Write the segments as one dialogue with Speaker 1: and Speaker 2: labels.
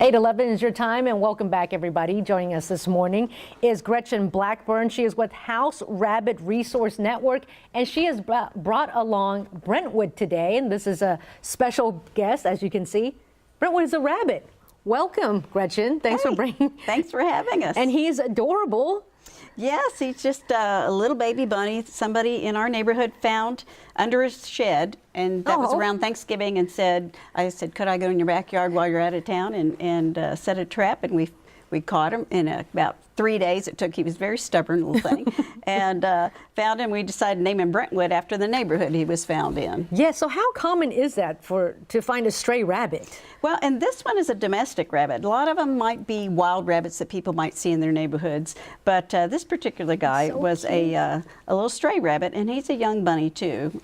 Speaker 1: 8:11 is your time, and welcome back, everybody. Joining us this morning is Gretchen Blackburn. She is with House Rabbit Resource Network, and she has brought along Brentwood today, and this is a special guest, as you can see. Brentwood is a rabbit. Welcome, Gretchen. Thanks for bringing.
Speaker 2: Thanks for having us.
Speaker 1: And he's adorable.
Speaker 2: Yes, he's just a little baby bunny somebody in our neighborhood found under his shed, and that was around Thanksgiving, and I said, could I go in your backyard while you're out of town and set a trap, and we caught him in about 3 days it took. He was a very stubborn little thing, and found him. We decided to name him Brentwood after the neighborhood he was found in.
Speaker 1: Yeah, so how common is that to find a stray rabbit?
Speaker 2: Well, and this one is a domestic rabbit. A lot of them might be wild rabbits that people might see in their neighborhoods, but this particular guy was a little stray rabbit, and he's a young bunny too,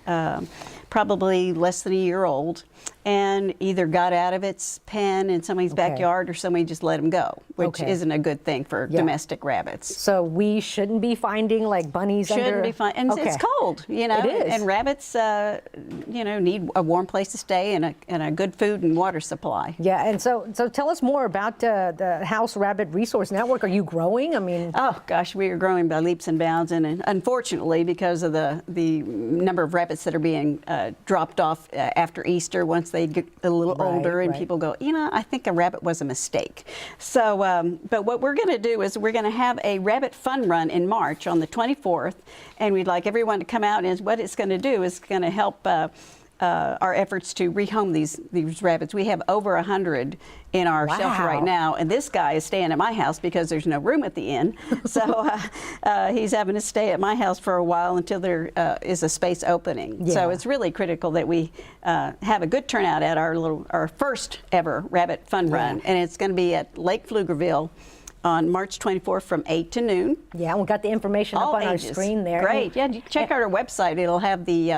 Speaker 2: probably less than a year old, and either got out of its pen in somebody's backyard or somebody just let him go, which isn't a good thing for domestic rabbits.
Speaker 1: So we shouldn't be finding like bunnies
Speaker 2: Shouldn't be finding, and it's cold, you know,
Speaker 1: it is.
Speaker 2: And rabbits, you know, need a warm place to stay and a good food and water supply.
Speaker 1: Yeah, and so tell us more about the House Rabbit Resource Network. Are you growing? I mean,
Speaker 2: oh gosh, we are growing by leaps and bounds, and unfortunately, because of the number of rabbits that are being dropped off after Easter, once they get a little older, and people go, you know, I think a rabbit was a mistake. So, but what we're going to do is we're going to have a rabbit fun run in March on the 24th, and we'd like everyone to come out. And what it's going to do is going to help our efforts to rehome these rabbits. We have over 100 in our shelter right now, and this guy is staying at my house because there's no room at the inn. So he's having to stay at my house for a while until there is a space opening. So it's really critical that we have a good turnout at our first ever rabbit fun run, and it's going to be at Lake Pflugerville on March 24th from 8 to noon.
Speaker 1: Yeah, and we got the information up on our screen there.
Speaker 2: Great. Yeah, you check out our website. It'll have the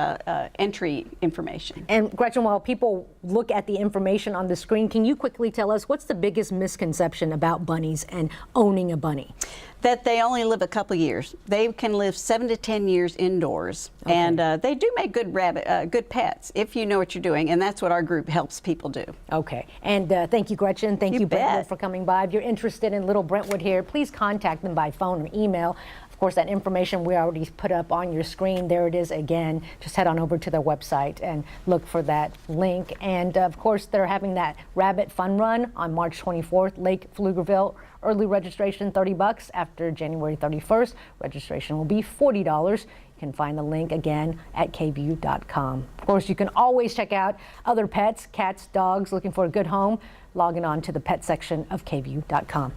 Speaker 2: entry information.
Speaker 1: And Gretchen, while people look at the information on the screen, can you quickly tell us what's the biggest misconception about bunnies and owning a bunny?
Speaker 2: That they only live a couple years. They can live 7 to 10 years indoors, and they do make good good pets if you know what you're doing, and that's what our group helps people do.
Speaker 1: Okay, and thank you, Gretchen. Thank you, Brentwood, for coming by. If you're interested in little Brentwood here, please contact them by phone or email. Of course, that information we already put up on your screen. There it is again. Just head on over to their website and look for that link. And of course, they're having that rabbit fun run on March 24th, Lake Pflugerville. Early registration $30. After January 31st, registration will be $40. You can find the link again at kview.com. Of course, you can always check out other pets, cats, dogs, looking for a good home, logging on to the pet section of kview.com.